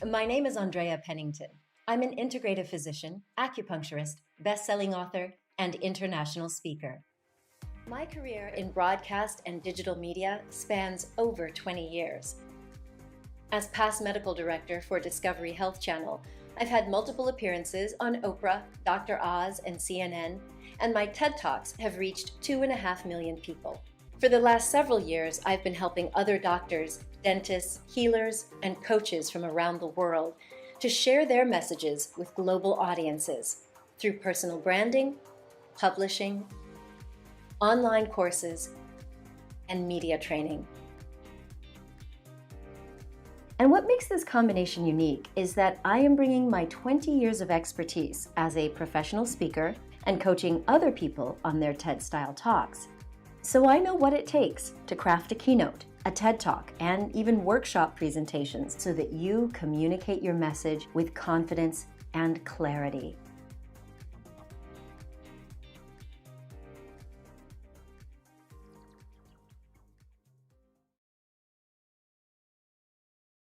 My name is Andrea Pennington. I'm an integrative physician, acupuncturist, best-selling author, and international speaker. My career in broadcast and digital media spans over 20 years. As past medical director for Discovery Health Channel, I've had multiple appearances on Oprah, Dr. Oz, and CNN, and my TED Talks have reached 2.5 million people. For the last several years, I've been helping other doctors, dentists, healers, and coaches from around the world to share their messages with global audiences through personal branding, publishing, online courses, and media training. And what makes this combination unique is that I am bringing my 20 years of expertise as a professional speaker and coaching other people on their TED-style talks. So I know what it takes to craft a keynote, a TED Talk, and even workshop presentations so that you communicate your message with confidence and clarity.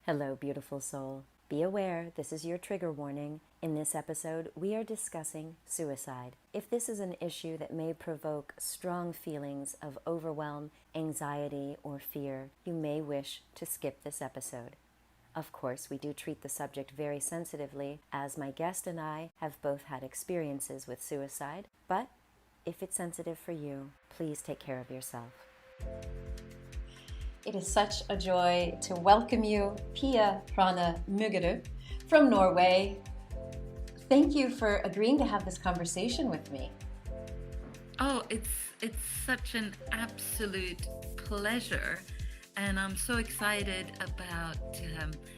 Hello, beautiful soul. Be aware, this is your trigger warning. In this episode, we are discussing suicide. If this is an issue that may provoke strong feelings of overwhelm, anxiety, or fear, you may wish to skip this episode. Of course, we do treat the subject very sensitively, as my guest and I have both had experiences with suicide, but if it's sensitive for you, please take care of yourself. It is such a joy to welcome you, Pia Prana Muggerud from Norway. Thank you for agreeing to have this conversation with me. Oh, it's such an absolute pleasure. And I'm so excited about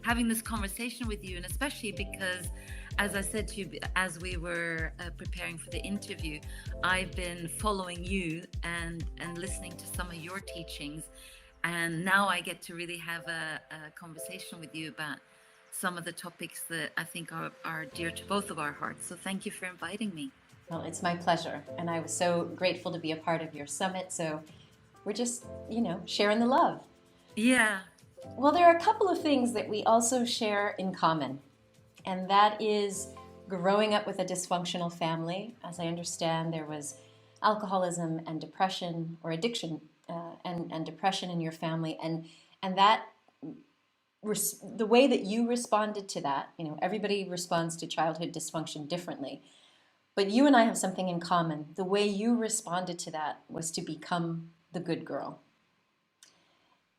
having this conversation with you, and especially because, as I said to you as we were preparing for the interview, I've been following you and listening to some of your teachings. And now I get to really have a conversation with you about some of the topics that I think are dear to both of our hearts. So thank you for inviting me. Well, it's my pleasure. And I was so grateful to be a part of your summit. So we're just, sharing the love. Yeah. Well, there are a couple of things that we also share in common. And that is growing up with a dysfunctional family. As I understand, there was alcoholism and depression or addiction and depression in your family, and that the way that you responded to that, everybody responds to childhood dysfunction differently, but you and I have something in common. The way you responded to that was to become the good girl,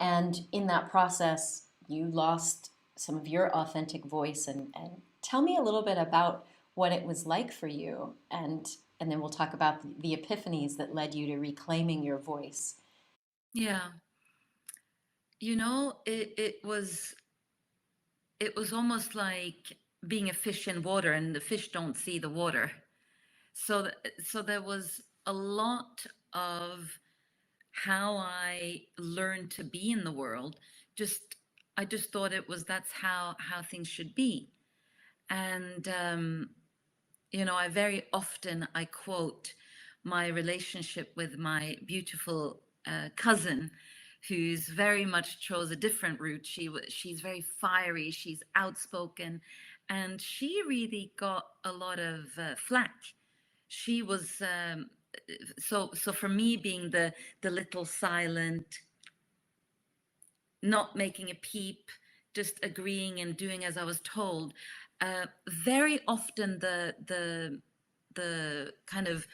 and in that process you lost some of your authentic voice. And tell me a little bit about what it was like for you, and then we'll talk about the epiphanies that led you to reclaiming your voice. Yeah. It was almost like being a fish in water, and the fish don't see the water. So there was a lot of how I learned to be in the world. I just thought that's how things should be. And I very often I quote my relationship with my beautiful cousin, who's very much chose a different route. She's very fiery, she's outspoken, and she really got a lot of flack. She was so for me, being the little silent, not making a peep, just agreeing and doing as I was told. Very often the kind of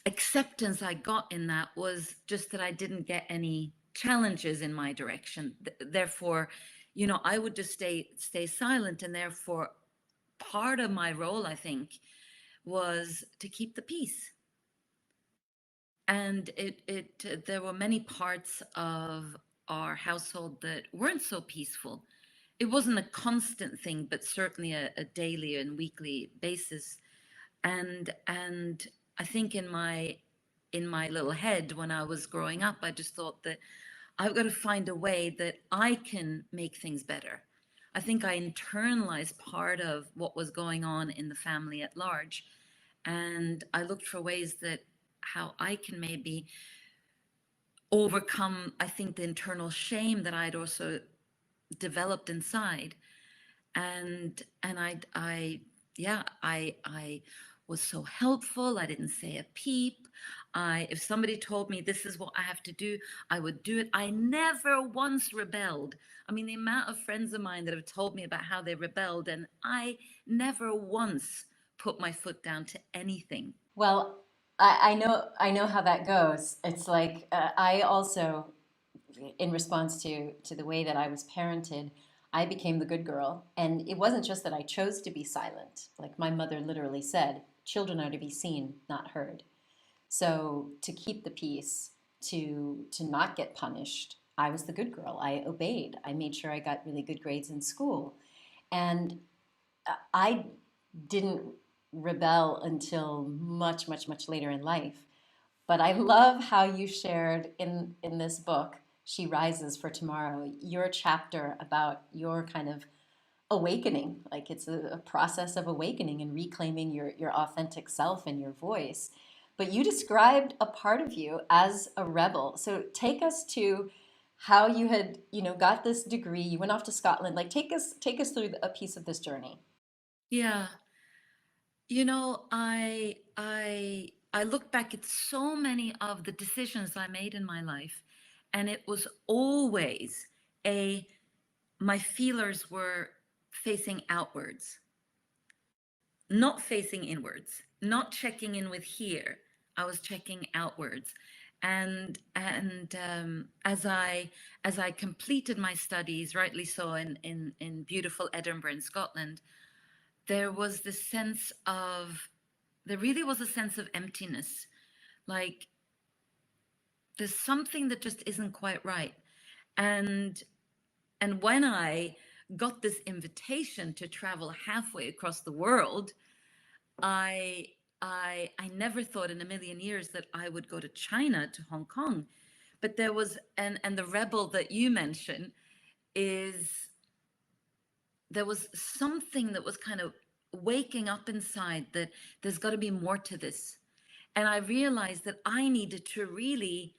acceptance I got in that was just that I didn't get any challenges in my direction. Therefore, I would just stay silent, and therefore part of my role, I think, was to keep the peace. And there were many parts of our household that weren't so peaceful. It wasn't a constant thing, but certainly a daily and weekly basis. And I think in my little head when I was growing up, I just thought that I've got to find a way that I can make things better. I think I internalized part of what was going on in the family at large, and I looked for ways that how I can maybe overcome, I think, the internal shame that I'd also developed inside. And yeah, I was so helpful. I didn't say a peep. If somebody told me this is what I have to do, I would do it. I never once rebelled. I mean, the amount of friends of mine that have told me about how they rebelled, and I never once put my foot down to anything. Well, I know how that goes. It's like I also, in response to the way that I was parented, I became the good girl, and it wasn't just that I chose to be silent. Like my mother literally said, "Children are to be seen, not heard." So to keep the peace, to not get punished, I was the good girl. I obeyed. I made sure I got really good grades in school, and I didn't rebel until much, much, much later in life. But I love how you shared in this book, She Rises for Tomorrow, your chapter about your kind of awakening. Like it's a process of awakening and reclaiming your authentic self and your voice. But you described a part of you as a rebel. So take us to how you had, got this degree. You went off to Scotland. Like take us through a piece of this journey. Yeah. I look back at so many of the decisions I made in my life, and it was always a my feelers were facing outwards, not facing inwards, not checking in with here. I was checking outwards. And as I completed my studies, rightly so, in beautiful Edinburgh in Scotland, there was this sense of there really was a sense of emptiness. Like there's something that just isn't quite right. And and when I got this invitation to travel halfway across the world, i I never thought in a million years that I would go to China, to Hong Kong. But there was, and the rebel that you mentioned is, there was something that was kind of waking up inside, that there's got to be more to this. And I realized that I needed to really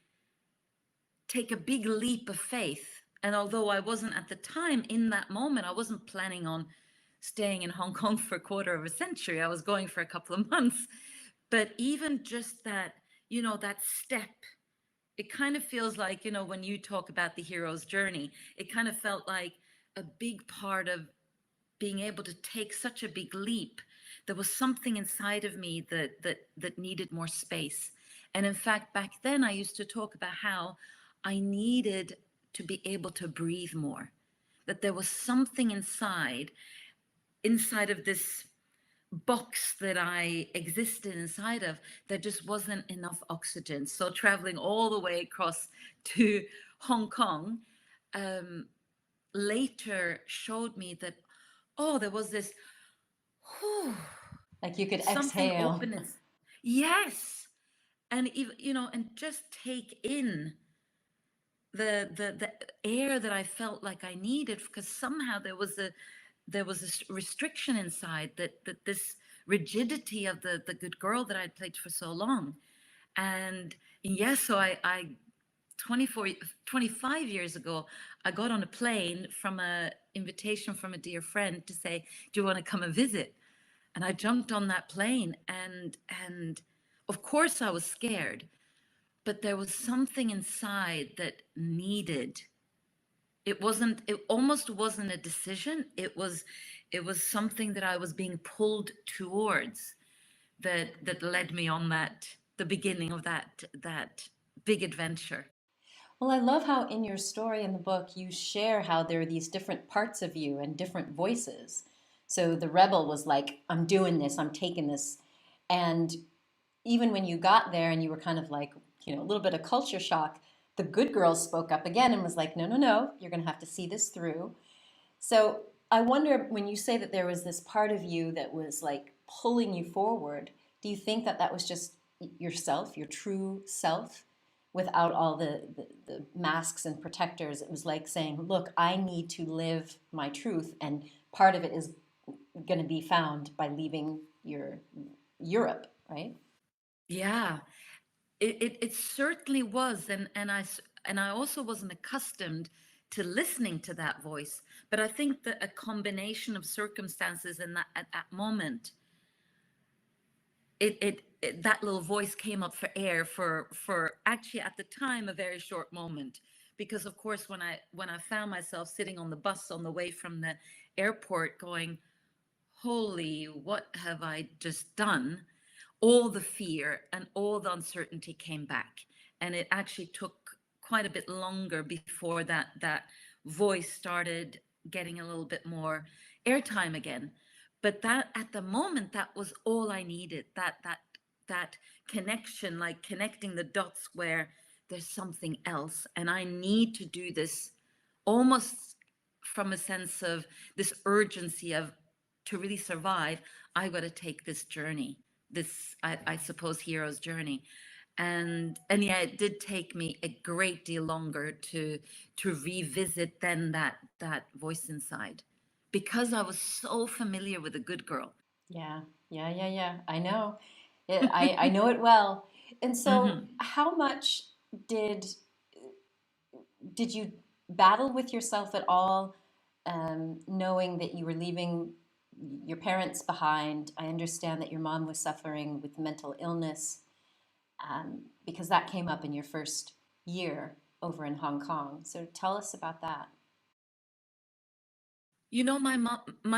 take a big leap of faith. And although I wasn't at the time, in that moment, I wasn't planning on staying in Hong Kong for a quarter of a century. I was going for a couple of months. But even just that, that step, it kind of feels like, when you talk about the hero's journey, it kind of felt like a big part of being able to take such a big leap. There was something inside of me that needed more space. And in fact, back then I used to talk about how I needed to be able to breathe more. That there was something inside of this box that I existed inside of, there just wasn't enough oxygen. So traveling all the way across to Hong Kong, um, later showed me that, oh, there was this, whew, Like you could something exhale. open. Yes. And even, and just take in the air that I felt like I needed, because somehow there was a restriction inside, that this rigidity of the good girl that I'd played for so long. And yes, so I 24 25 years ago, I got on a plane from a invitation from a dear friend to say, do you want to come and visit? And I jumped on that plane, and of course I was scared, but there was something inside that needed, it almost wasn't a decision, it was something that I was being pulled towards, that led me on the beginning of that big adventure. Well, I love how in your story in the book you share how there are these different parts of you and different voices. So the rebel was like, I'm doing this, I'm taking this. And even when you got there and you were kind of like, a little bit of culture shock, the good girls spoke up again and was like, no, no, no, you're going to have to see this through. So I wonder, when you say that there was this part of you that was like pulling you forward, do you think that that was just yourself, your true self, without all the masks and protectors? It was like saying, look, I need to live my truth. And part of it is going to be found by leaving your Europe, right? Yeah, it certainly was. And I also wasn't accustomed to listening to that voice. But I think that a combination of circumstances in that at that moment, that little voice came up for air for actually at the time a very short moment. Because of course when I found myself sitting on the bus on the way from the airport going, holy, what have I just done? All the fear and all the uncertainty came back. And it actually took quite a bit longer before that voice started getting a little bit more airtime again. But that at the moment, that was all I needed. That connection, like connecting the dots where there's something else. And I need to do this almost from a sense of this urgency of, to really survive, I got to take this journey, this I suppose hero's journey. And yeah, it did take me a great deal longer to revisit then that voice inside, because I was so familiar with a good girl. Yeah, yeah. I know. I know it well. And so, Hmm. how much did did you battle with yourself at all, knowing that you were leaving your parents behind? I understand that your mom was suffering with mental illness, because that came up in your first year over in Hong Kong. So tell us about that. You know, my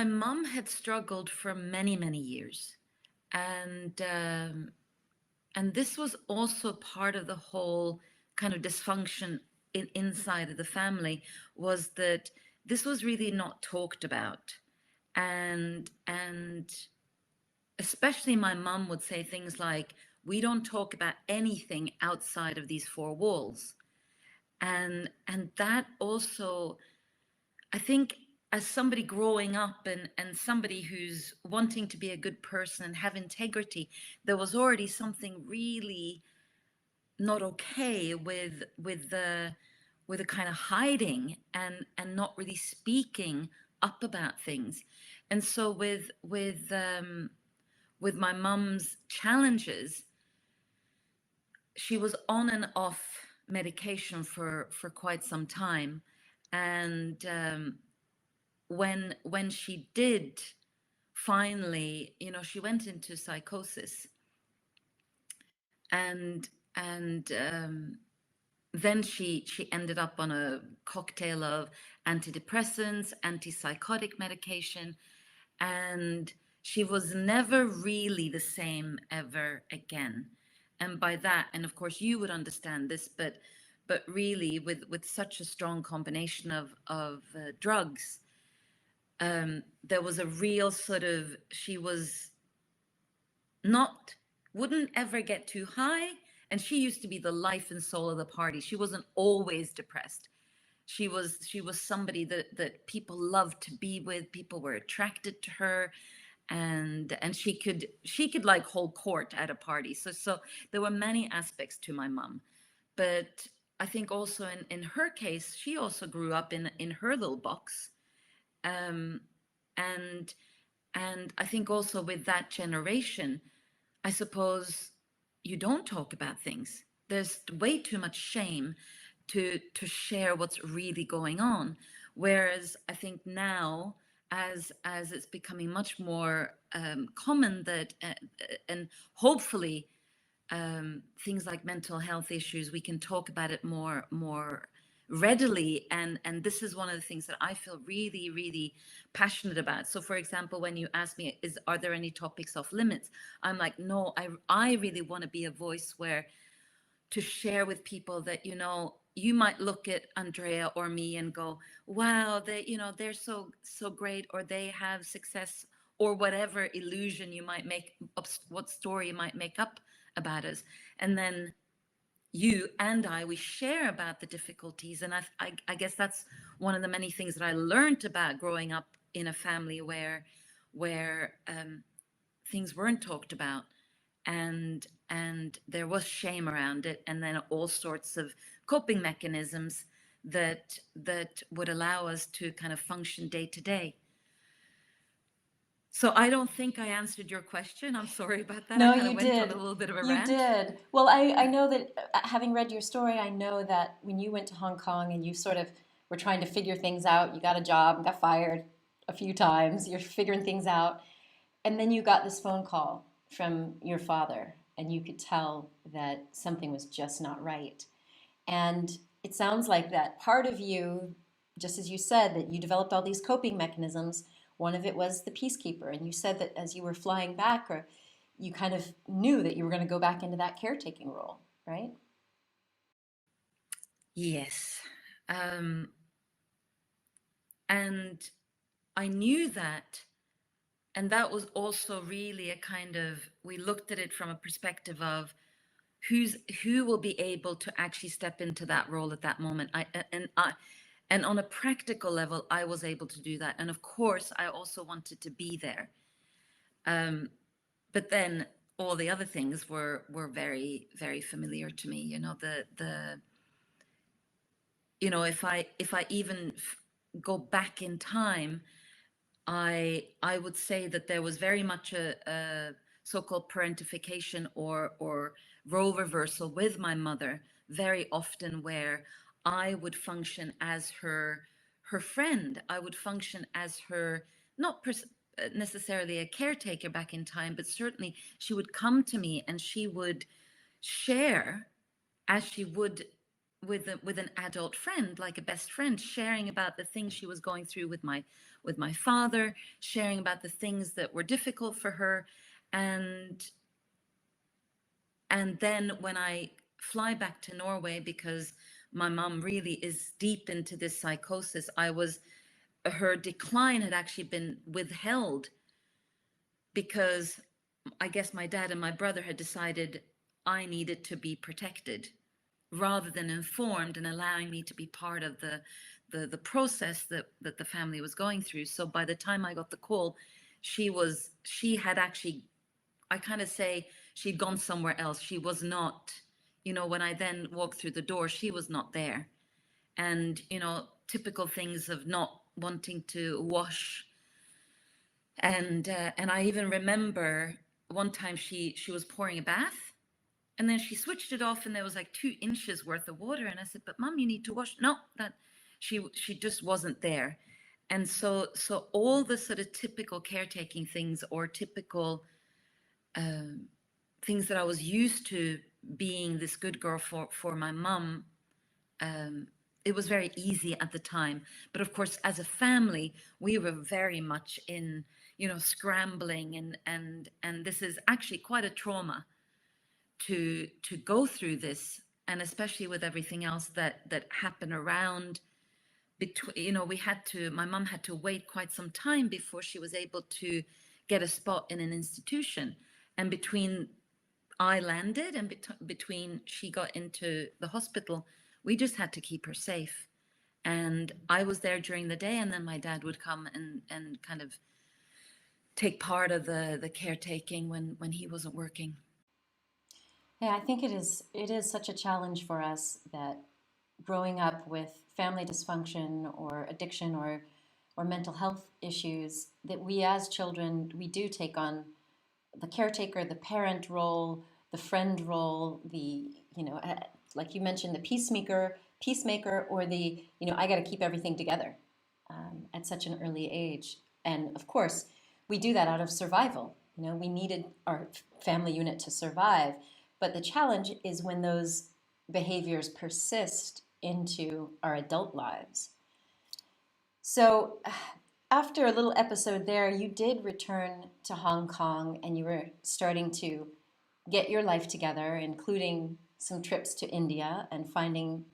mom had struggled for many years, and this was also part of the whole kind of dysfunction inside of the family, was that this was really not talked about. And especially my mum would say things like, we don't talk about anything outside of these four walls. And that also, I think, as somebody growing up and somebody who's wanting to be a good person and have integrity, there was already something really not okay with the kind of hiding and not really speaking up about things. And so with my mum's challenges, she was on and off medication for quite some time. And when she did finally, she went into psychosis. And then she ended up on a cocktail of antidepressants, antipsychotic medication, and she was never really the same ever again. And by that, and of course you would understand this, but really with such a strong combination of drugs, there was a real sort of, she was not, wouldn't ever get too high, and she used to be the life and soul of the party. She wasn't always depressed. She was somebody that people loved to be with. People were attracted to her, and she could like hold court at a party. So there were many aspects to my mom. But I think also in her case, she also grew up in her little box. um and and I think also with that generation, I suppose, you don't talk about things. There's way too much shame to share what's really going on. Whereas I think now, as it's becoming much more common that, and hopefully, things like mental health issues, we can talk about it more readily. And this is one of the things that I feel really passionate about. So for example, when you ask me, are there any topics off limits, I'm like, no, I really want to be a voice where, to share with people that, you might look at Andrea or me and go, wow, they're so great, or they have success, or whatever illusion you might make up, what story you might make up about us. And then you and we share about the difficulties. And I guess that's one of the many things that I learned about growing up in a family where things weren't talked about, and there was shame around it, and then all sorts of coping mechanisms that would allow us to kind of function day to day. So I don't think I answered your question. I'm sorry about that. I No, kind of you went on a did. little bit of a You rant. did. Well, I know that, having read your story, I know that when you went to Hong Kong and you sort of were trying to figure things out. You got a job, got fired a few times, you're figuring things out. And then you got this phone call from your father, and you could tell that something was just not right. And it sounds like that part of you, just as you said, that you developed all these coping mechanisms. One of it was the peacekeeper. And you said that as you were flying back, or you kind of knew that you were going to go back into that caretaking role, right? Yes. Um, and I knew that. And that was also really a kind of, we looked at it from a perspective of who will be able to actually step into that role at that moment. And on a practical level, I was able to do that. And of course, I also wanted to be there. But then all the other things were very, very familiar to me. You know, if I even go back in time, I would say that there was very much a so-called parentification or role reversal with my mother very often, where I would function as her friend. I would function as her, not necessarily a caretaker back in time, but certainly she would come to me and she would share as she would with an adult friend, like a best friend, sharing about the things she was going through with my father, sharing about the things that were difficult for her. And then when I fly back to Norway, because my mom really is deep into this psychosis, her decline had actually been withheld because I guess my dad and my brother had decided I needed to be protected rather than informed and allowing me to be part of the process that the family was going through. So by the time I got the call, she had actually, I kind of say, she'd gone somewhere else. She was not, when I then walked through the door, she was not there. And, typical things of not wanting to wash. And I even remember one time she was pouring a bath, and then she switched it off and there was like 2 inches worth of water. And I said, but Mom, you need to wash. No, that she just wasn't there. And so all the sort of typical caretaking things or typical things that I was used to being this good girl for my mom, it was very easy at the time. But of course, as a family, we were very much in, scrambling, and this is actually quite a trauma to go through this, and especially with everything else that happened around. Between, my mom had to wait quite some time before she was able to get a spot in an institution, and between I landed and between she got into the hospital, we just had to keep her safe. And I was there during the day, and then my dad would come and kind of take part of the caretaking when he wasn't working. Yeah, I think it is such a challenge for us that growing up with family dysfunction or addiction or mental health issues, that we as children, we do take on the caretaker, the parent role, the friend role, like you mentioned, the peacemaker, or I got to keep everything together at such an early age. And of course, we do that out of survival. We needed our family unit to survive. But the challenge is when those behaviors persist into our adult lives. So after a little episode there, you did return to Hong Kong and you were starting to get your life together, including some trips to India and finding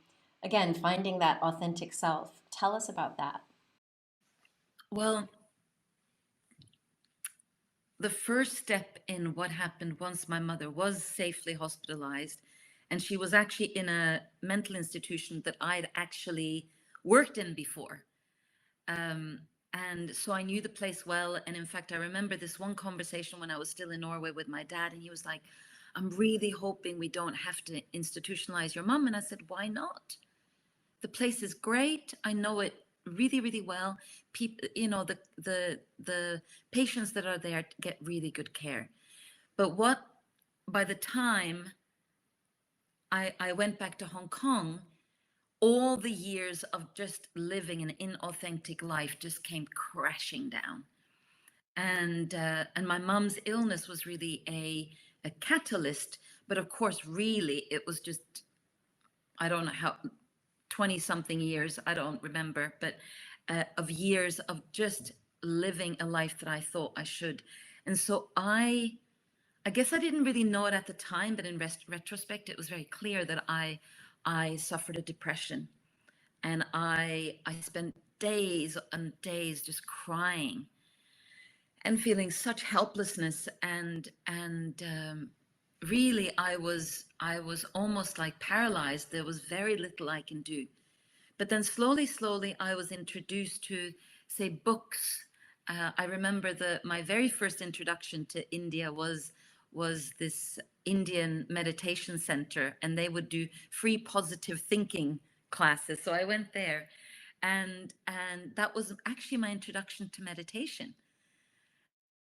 that authentic self. Tell us about that. Well, the first step in what happened once my mother was safely hospitalized, and she was actually in a mental institution that I'd actually worked in before. And so I knew the place well. And in fact, I remember this one conversation when I was still in Norway with my dad, and he was like, I'm really hoping we don't have to institutionalize your mom. And I said, why not? The place is great. I know it really, really well. People, the patients that are there get really good care. But by the time I went back to Hong Kong, all the years of just living an inauthentic life just came crashing down. And my mum's illness was really a catalyst, but of course, really, it was just, I don't know how, 20 something years, I don't remember, but of years of just living a life that I thought I should. And so I guess I didn't really know it at the time, but in retrospect, it was very clear that I suffered a depression, and I spent days and days just crying and feeling such helplessness, and really I was almost like paralyzed. There was very little I can do. But then slowly I was introduced to, say, books. I remember my very first introduction to India was this Indian meditation center, and they would do free positive thinking classes. So I went there, and that was actually my introduction to meditation.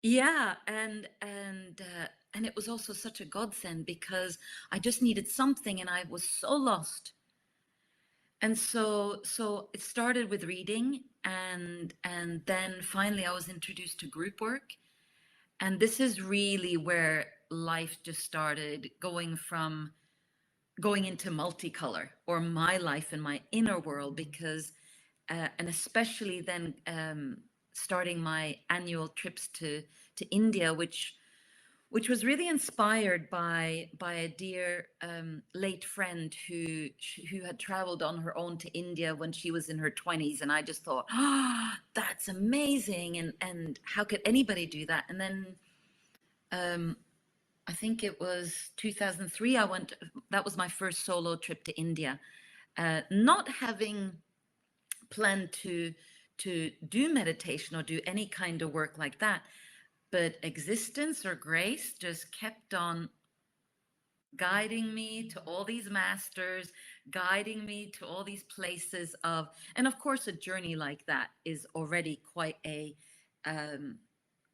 Yeah, and it was also such a godsend because I just needed something, and I was so lost. And so it started with reading, and then finally I was introduced to group work. And this is really where life just started going into multicolor, or my life and my inner world, because and especially then starting my annual trips to India, which was really inspired by a dear late friend who had traveled on her own to India when she was in her 20s. And I just thought, oh, that's amazing, and how could anybody do that? And then I think it was 2003, that was my first solo trip to India, not having planned to do meditation or do any kind of work like that, but existence or grace just kept on guiding me to all these masters, guiding me to all these places of, and of course, a journey like that is already quite a,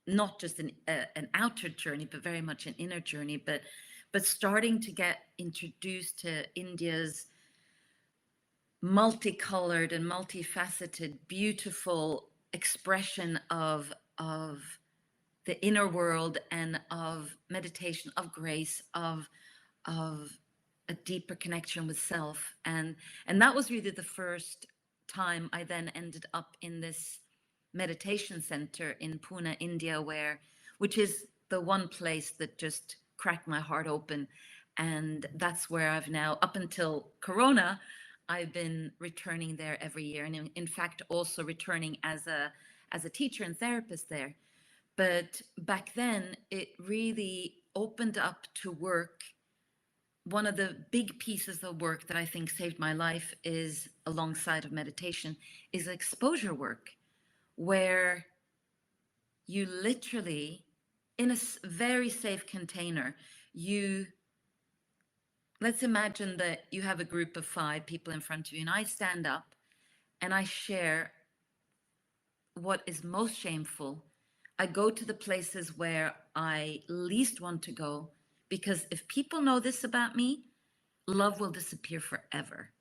not just an outer journey, but very much an inner journey. But starting to get introduced to India's multicolored and multifaceted, beautiful expression of the inner world, and of meditation, of grace, of a deeper connection with self. And that was really the first time I then ended up in this meditation center in Pune, India, which is the one place that just cracked my heart open. And that's where I've now, up until Corona, I've been returning there every year, and in fact also returning as a teacher and therapist there. But back then, it really opened up to work. One of the big pieces of work that I think saved my life is, alongside of meditation, is exposure work, where you literally, in a very safe container, let's imagine that you have a group of 5 people in front of you, and I stand up and I share what is most shameful. I go to the places where I least want to go, because if people know this about me, love will disappear forever.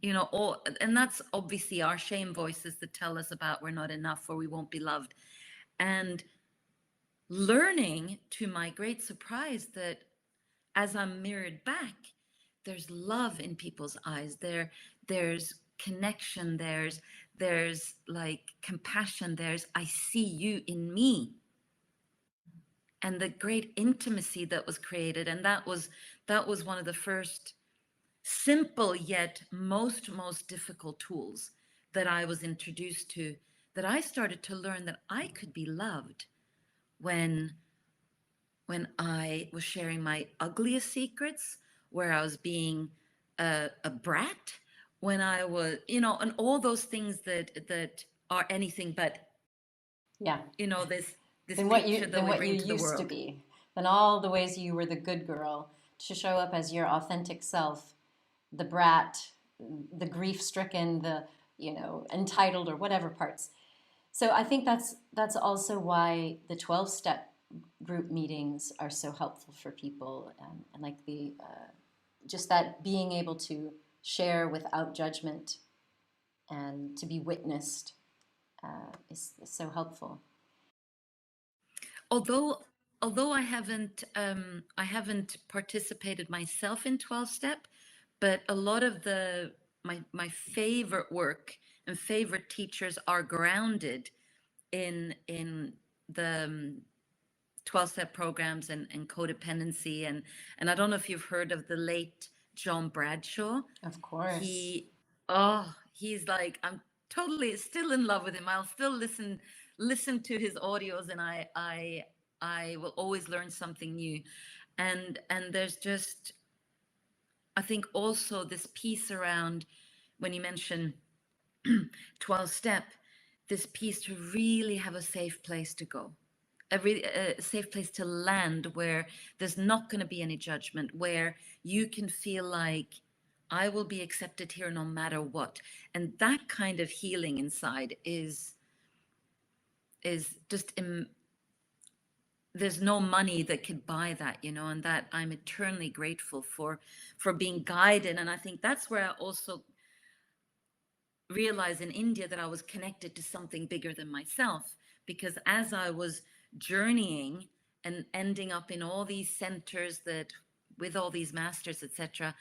And that's obviously our shame voices that tell us about we're not enough or we won't be loved. And learning, to my great surprise, that as I'm mirrored back, there's love in people's eyes. There's connection. There's like compassion. I see you in me. And the great intimacy that was created. And that was one of the first simple yet most difficult tools that I was introduced to, that I started to learn that I could be loved when I was sharing my ugliest secrets, where I was being a brat, when I was, and all those things that are anything but, Yeah. This Than picture that we bring to the used to world. be, than all the ways you were the good girl, to show up as your authentic self, the brat, the grief-stricken, the entitled, or whatever parts. So I think that's also why the 12-step group meetings are so helpful for people, and like the just that being able to share without judgment and to be witnessed is so helpful. Although I haven't participated myself in 12 step, but a lot of my favorite work and favorite teachers are grounded in the 12-step programs and codependency, and I don't know if you've heard of the late John Bradshaw. Of course. He's like, I'm totally still in love with him. I'll still listen to his audios, and I will always learn something new. And there's just, I think also this piece around when you mention 12 step, this piece to really have a safe place to go, a safe place to land where there's not going to be any judgment, where you can feel like I will be accepted here no matter what. And that kind of healing inside is just there's no money that could buy that, you know, and that I'm eternally grateful for being guided. And I think that's where I also realized in India that I was connected to something bigger than myself, because as I was journeying and ending up in all these centers that with all these masters, etc.,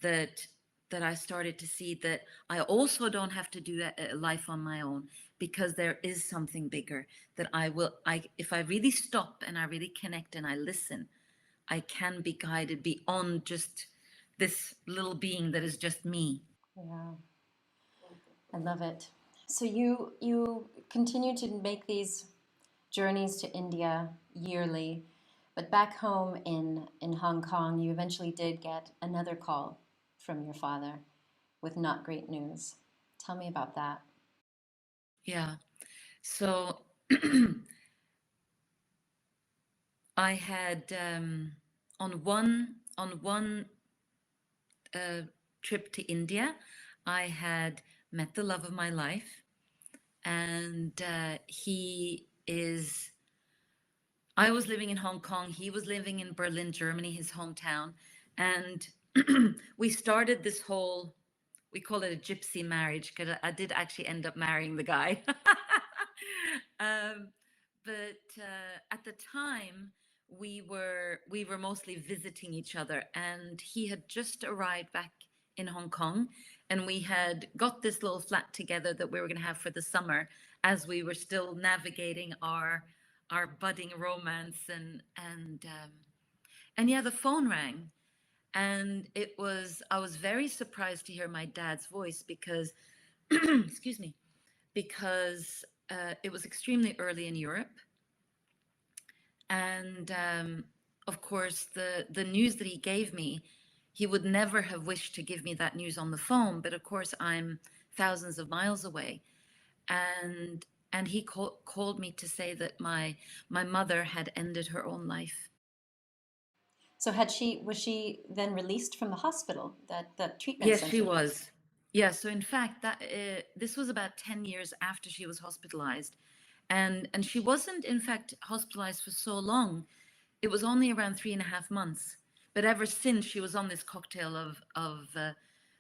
that I started to see that I also don't have to do a life on my own, because there is something bigger that if I really stop and I really connect and I listen, I can be guided beyond just this little being that is just me. Yeah, I love it. So you continue to make these journeys to India yearly, but back home in Hong Kong, you eventually did get another call from your father with not great news. Tell me about that. Yeah. So I had on one trip to India, I had met the love of my life, and I was living in Hong Kong. He was living in Berlin, Germany, his hometown, and we started this whole. We call it a gypsy marriage, because I did actually end up marrying the guy. um, but at the time, we were mostly visiting each other, and he had just arrived back in Hong Kong, and we had got this little flat together that we were going to have for the summer, as we were still navigating our budding romance, and yeah, the phone rang, and I was very surprised to hear my dad's voice, because excuse me, because it was extremely early in Europe, and of course the news that he gave me, he would never have wished to give me that news on the phone, but of course I'm thousands of miles away, and he called me to say that my mother had ended her own life. So was she then released from the hospital, that treatment Yes, center? she was. Yeah, so in fact, that this was about 10 years after she was hospitalized. And she wasn't, in fact, hospitalized for so long. It was only around 3.5 months. But ever since, she was on this cocktail of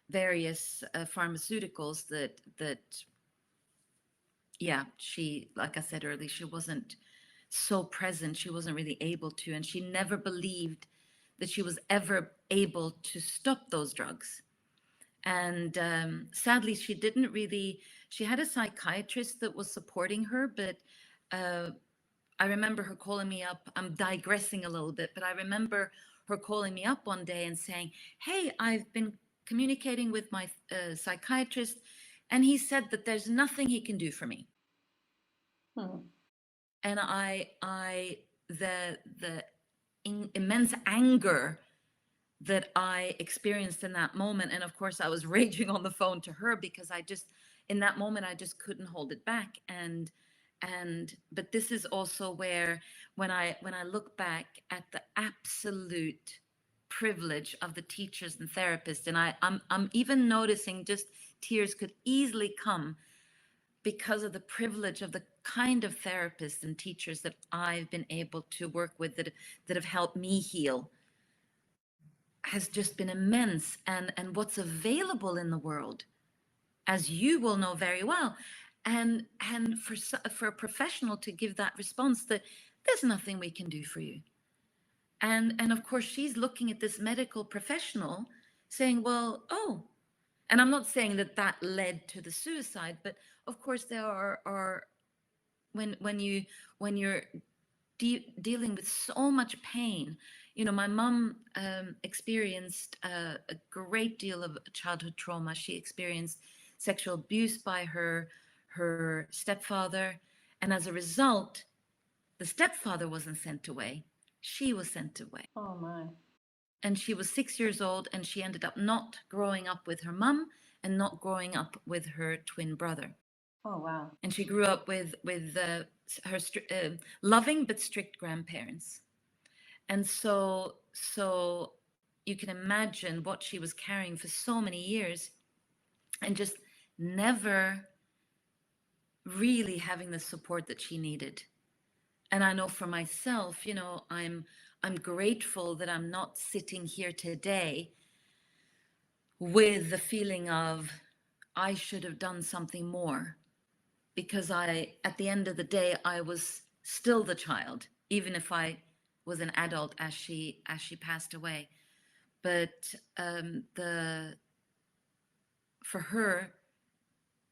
various pharmaceuticals that, yeah, she, like I said earlier, she wasn't so present. She wasn't really able to. And she never believed that she was ever able to stop those drugs. And sadly, she didn't really. She had a psychiatrist that was supporting her, but I remember her calling me up. I'm digressing a little bit, but I remember her calling me up one day and saying, "Hey, I've been communicating with my psychiatrist, and he said that there's nothing he can do for me." Hmm. And the immense anger that I experienced in that moment. And of course, I was raging on the phone to her, because in that moment, I just couldn't hold it back. But this is also where, when I look back at the absolute privilege of the teachers and therapists, and I'm even noticing just tears could easily come, because of the privilege of the kind of therapists and teachers that I've been able to work with, that have helped me heal. has just been immense, and what's available in the world, as you will know very well, and for a professional to give that response that there's nothing we can do for you. And of course she's looking at this medical professional saying, well, oh, and I'm not saying that that led to the suicide, but of course there are when you're dealing with so much pain. You know, my mum experienced a great deal of childhood trauma. She experienced sexual abuse by her stepfather, and as a result, the stepfather wasn't sent away. She was sent away. Oh my. And she was 6 years old, and she ended up not growing up with her mum and not growing up with her twin brother. Oh wow. And she grew up with her loving but strict grandparents. And so you can imagine what she was carrying for so many years, and just never really having the support that she needed. And I know for myself, you know, I'm grateful that I'm not sitting here today with the feeling of I should have done something more, because at the end of the day, I was still the child, even if I was an adult as she passed away. But for her,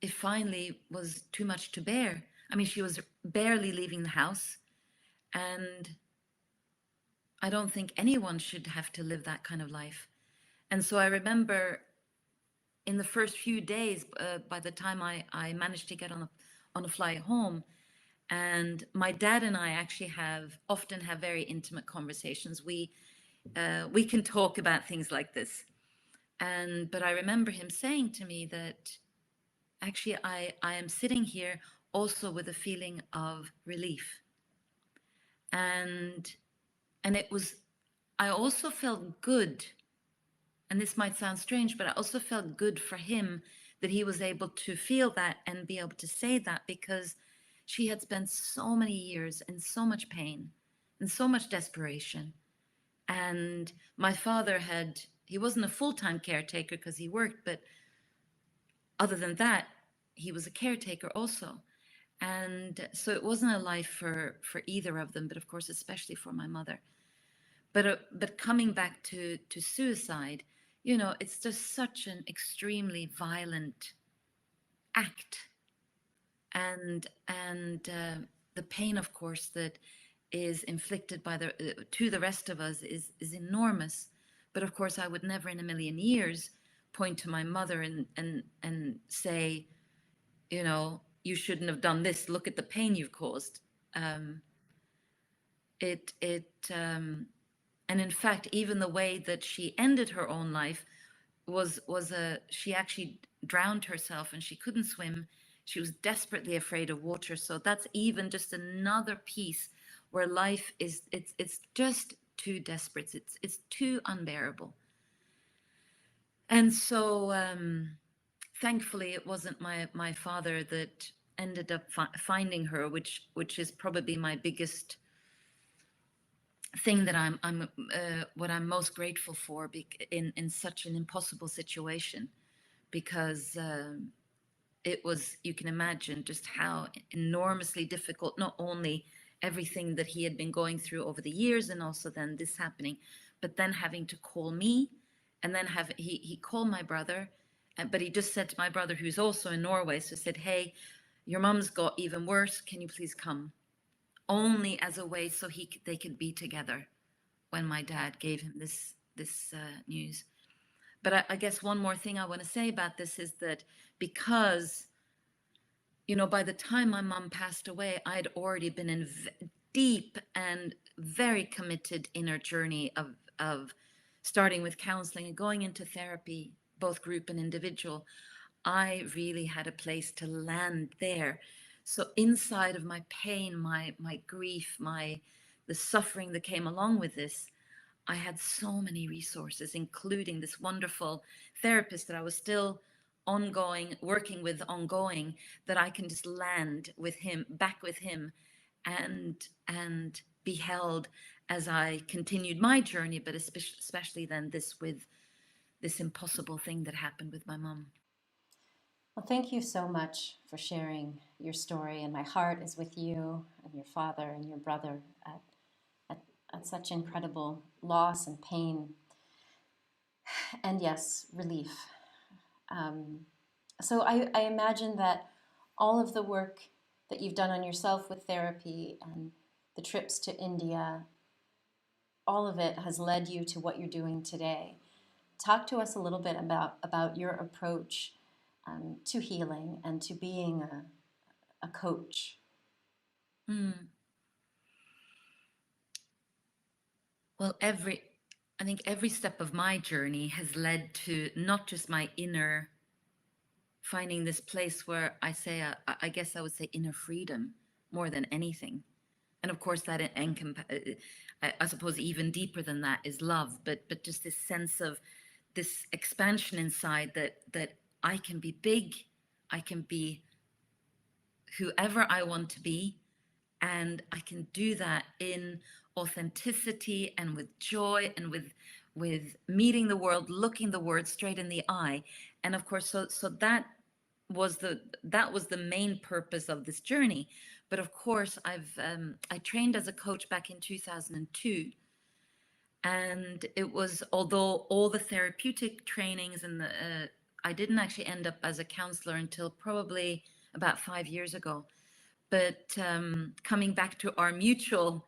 it finally was too much to bear. I mean, she was barely leaving the house, and I don't think anyone should have to live that kind of life. And so I remember in the first few days, by the time I managed to get on a flight home, and my dad and I actually often have very intimate conversations. We can talk about things like this, but I remember him saying to me that actually I am sitting here also with a feeling of relief, and it was, I also felt good, and this might sound strange, but I also felt good for him that he was able to feel that and be able to say that, because she had spent so many years in so much pain and so much desperation. And my father he wasn't a full-time caretaker because he worked, but other than that, he was a caretaker also. And so it wasn't a life for either of them, but of course, especially for my mother. But coming back to suicide, you know, it's just such an extremely violent act, and the pain, of course, that is inflicted by to the rest of us is enormous. But of course, I would never in a million years point to my mother and say, you know, you shouldn't have done this. Look at the pain you've caused. And in fact, even the way that she ended her own life was she actually drowned herself, and she couldn't swim. She was desperately afraid of water. So that's even just another piece where life is, it's just too desperate. It's too unbearable. And so thankfully it wasn't my father that ended up finding her, which is probably my biggest thing that I'm what I'm most grateful for in such an impossible situation, because it was, you can imagine just how enormously difficult, not only everything that he had been going through over the years and also then this happening, but then having to call me, and then he called my brother, but he just said to my brother, who's also in Norway, so said, hey, your mum's got even worse, can you please come? Only as a way so they could be together when my dad gave him this news. But I guess one more thing I want to say about this is that because, you know, by the time my mom passed away, I'd already been in deep and very committed inner journey of starting with counseling and going into therapy, both group and individual. I really had a place to land there. So inside of my pain, my grief, the suffering that came along with this, I had so many resources, including this wonderful therapist that I was still working with ongoing, that I can just land with him, back with him, and be held as I continued my journey, but especially then this with this impossible thing that happened with my mum. Well, thank you so much for sharing your story, and my heart is with you and your father and your brother at such incredible loss and pain, and yes, relief. So I imagine that all of the work that you've done on yourself with therapy and the trips to India, all of it has led you to what you're doing today. Talk to us a little bit about your approach to healing and to being a coach. Well, I think every step of my journey has led to not just my inner, finding this place where I guess I would say inner freedom more than anything. And of course that I suppose even deeper than that is love, but just this sense of this expansion inside that I can be big, I can be whoever I want to be, and I can do that in authenticity and with joy and with meeting the world, looking the world straight in the eye. And of course, so that was the main purpose of this journey. But of course, I trained as a coach back in 2002, and it was, although all the therapeutic trainings and I didn't actually end up as a counselor until probably about 5 years ago. But coming back to our mutual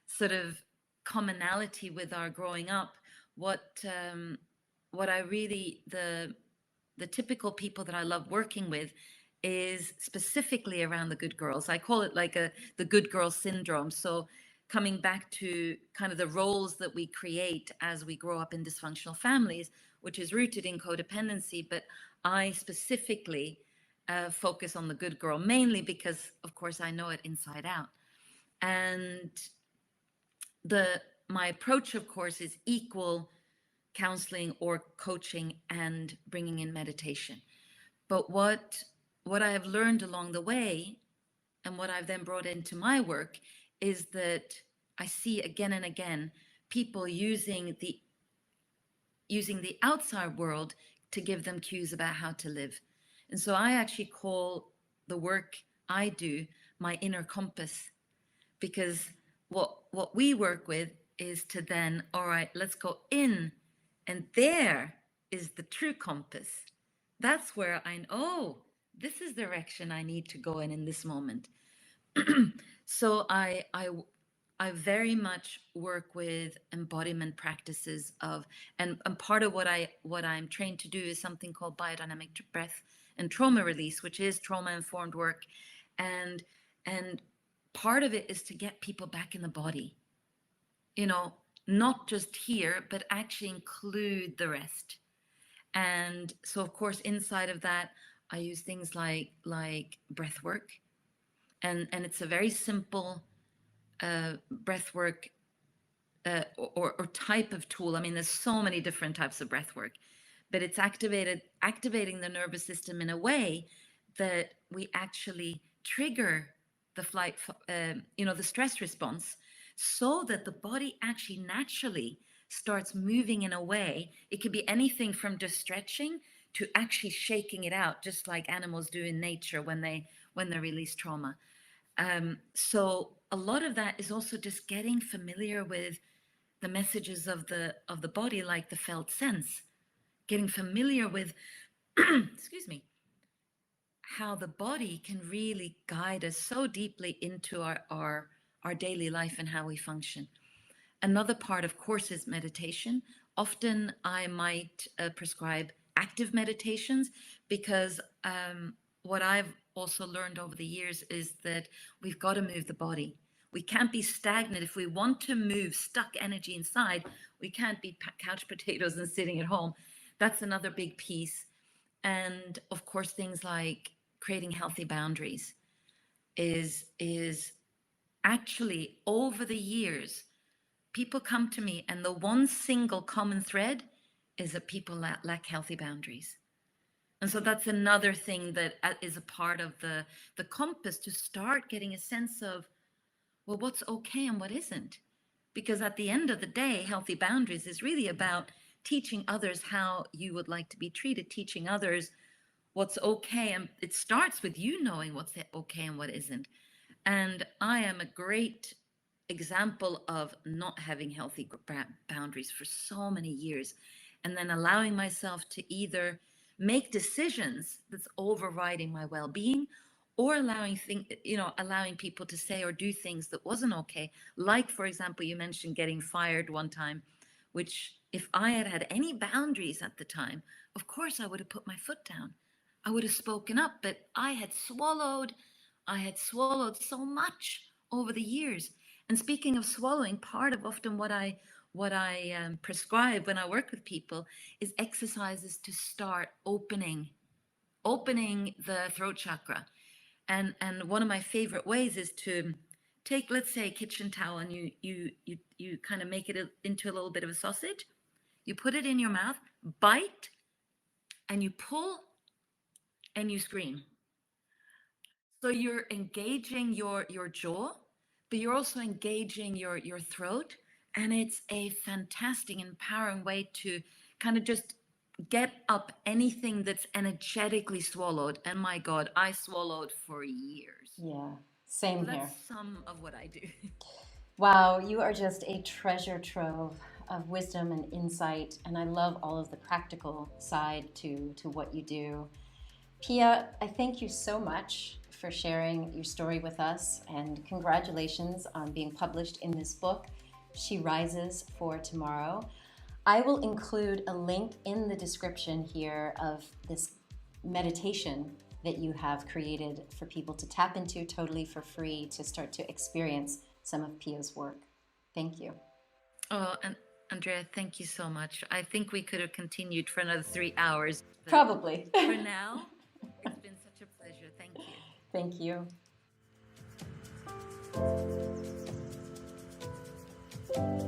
sort of commonality with our growing up, what I really, the typical people that I love working with is specifically around the good girls. I call it like the good girl syndrome. So coming back to kind of the roles that we create as we grow up in dysfunctional families, which is rooted in codependency. But I specifically focus on the good girl, mainly because, of course, I know it inside out. And my approach, of course, is equal counseling or coaching and bringing in meditation. But what I have learned along the way, and what I've then brought into my work, is that I see again and again people using the outside world to give them cues about how to live. And so I actually call the work I do my inner compass, because what we work with is to then, all right, let's go in, and there is the true compass. That's where this is the direction I need to go in this moment. So I very much work with embodiment practices and part of what I'm trained to do is something called biodynamic breath and trauma release, which is trauma informed work, and part of it is to get people back in the body, not just here, but actually include the rest. And so, of course, inside of that, I use things like breath work, and it's a very simple breath work or type of tool. I mean, there's so many different types of breath work, but it's activating the nervous system in a way that we actually trigger the the stress response, so that the body actually naturally starts moving in a way. It could be anything from just stretching to actually shaking it out, just like animals do in nature when they release trauma. So a lot of that is also just getting familiar with the messages of the body, like the felt sense, getting familiar with excuse me, how the body can really guide us so deeply into our daily life and how we function. Another part, of course, is meditation. Often I might prescribe active meditations, because what I've also learned over the years is that we've got to move the body. We can't be stagnant. If we want to move stuck energy inside, we can't be couch potatoes and sitting at home. That's another big piece. And of course, things like creating healthy boundaries is actually, over the years, people come to me, and the one single common thread is that people lack healthy boundaries. And so that's another thing that is a part of the compass, to start getting a sense of, well, what's okay and what isn't. Because at the end of the day, healthy boundaries is really about teaching others how you would like to be treated, teaching others what's okay. And it starts with you knowing what's okay and what isn't. And I am a great example of not having healthy boundaries for so many years, and then allowing myself to either make decisions that's overriding my well-being, or allowing people to say or do things that wasn't okay. Like, for example, you mentioned getting fired one time, which if I had had any boundaries at the time, of course I would have put my foot down. I would have spoken up, but I had swallowed so much over the years. And speaking of swallowing, part of often what I prescribe when I work with people is exercises to start opening the throat chakra. And one of my favorite ways is to take, let's say, a kitchen towel, and you kind of make it into a little bit of a sausage. You put it in your mouth, bite, and you pull, and you scream. So you're engaging your jaw, but you're also engaging your throat. And it's a fantastic, empowering way to kind of just get up anything that's energetically swallowed. And my God, I swallowed for years. Yeah, same So here. that's some of what I do. Wow, you are just a treasure trove of wisdom and insight, and I love all of the practical side to what you do. Pia, I thank you so much for sharing your story with us, and congratulations on being published in this book, She Rises for Tomorrow. I will include a link in the description here of this meditation that you have created for people to tap into totally for free to start to experience some of Pia's work. Thank you. Oh, and Andrea, thank you so much. I think we could have continued for another 3 hours. Probably. For now, it's been such a pleasure. Thank you. Thank you.